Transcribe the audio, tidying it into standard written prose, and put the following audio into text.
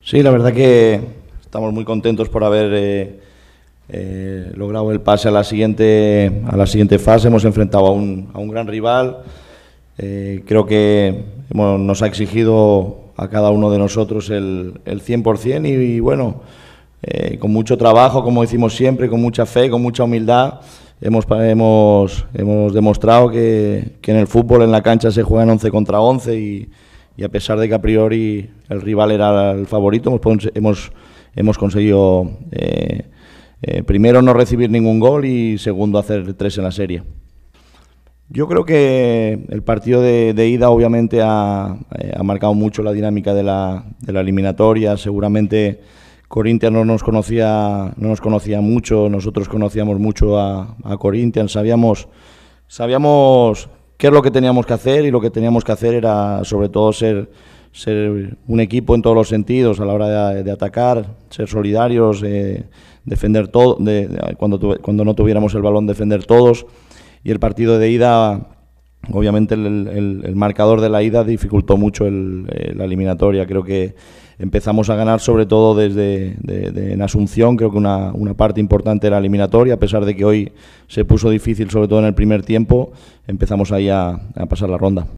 Sí, la verdad que estamos muy contentos por haber logrado el pase a la siguiente fase. Hemos enfrentado a un gran rival. Creo que nos ha exigido a cada uno de nosotros el 100% y bueno, con mucho trabajo, como decimos siempre, con mucha fe, con mucha humildad, hemos demostrado que en el fútbol, en la cancha, se juegan 11 contra 11 y a pesar de que a priori el rival era el favorito, hemos conseguido primero no recibir ningún gol y segundo hacer 3 en la serie. Yo creo que el partido de ida obviamente ha marcado mucho la dinámica de la eliminatoria. Seguramente Corinthians no nos conocía mucho, nosotros conocíamos mucho a Corinthians, sabíamos qué es lo que teníamos que hacer, y lo que teníamos que hacer era sobre todo ser un equipo en todos los sentidos a la hora de atacar, ser solidarios, defender todo, cuando no tuviéramos el balón, defender todos. Y el partido de ida, obviamente el marcador de la ida dificultó mucho la eliminatoria. Creo que empezamos a ganar sobre todo desde en Asunción. Creo que una parte importante era la eliminatoria, a pesar de que hoy se puso difícil, sobre todo en el primer tiempo, empezamos ahí a pasar la ronda.